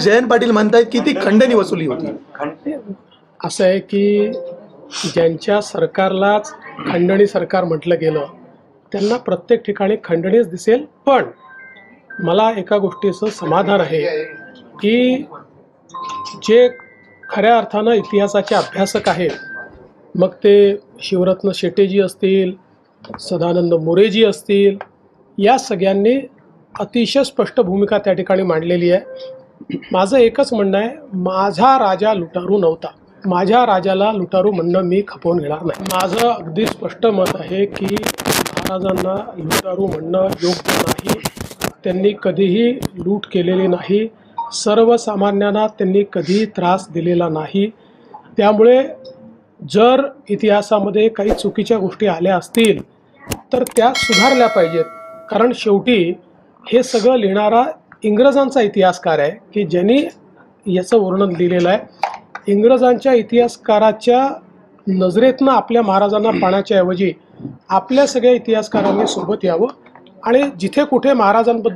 जयंत पाटील म्हणतात की ती खंडणी वसुली होती। असं आहे की ज्यांच्या सरकारलाच खंडणी सरकार म्हटलं गेलं त्यांना प्रत्येक ठिकाणी खंडणीच दिसेल। पण मला एका गोष्टीचं समाधान आहे की जे खऱ्या अर्थानं इतिहासाचे अभ्यासक आहेत, मग ते शिवरत्न शेटेजी असतील, सदानंद मोरेजी असतील, या सगळ्यांनी अतिशय स्पष्ट भूमिका त्या ठिकाणी मांडलेली आहे। माझं एकच म्हणणं आहे, माझा राजा लुटारू नव्हता, माझ्या राजाला लुटारू म्हणणं मी खपवून घेणार नाही। माझं अगदी स्पष्ट मत आहे की महाराजांना लुटारू म्हणणं योग्य नाही। त्यांनी कधीही लूट केलेली नाही, सर्वसामान्यांना त्यांनी कधीही त्रास दिलेला नाही। त्यामुळे जर इतिहासामध्ये काही चुकीच्या गोष्टी आल्या असतील तर त्या सुधारल्या पाहिजेत, कारण शेवटी हे सगळं लिहिणारा इंग्रजांचा इतिहासकार आहे की ज्यांनी याचं वर्णन लिहिलेलं आहे। इंग्रजांच्या इतिहासकाराच्या नजरेतनं आपल्या महाराजांना पाहण्याच्या ऐवजी आपल्या सगळ्या इतिहासकारांनी सोबत यावं आणि जिथे कुठे महाराजांबद्दल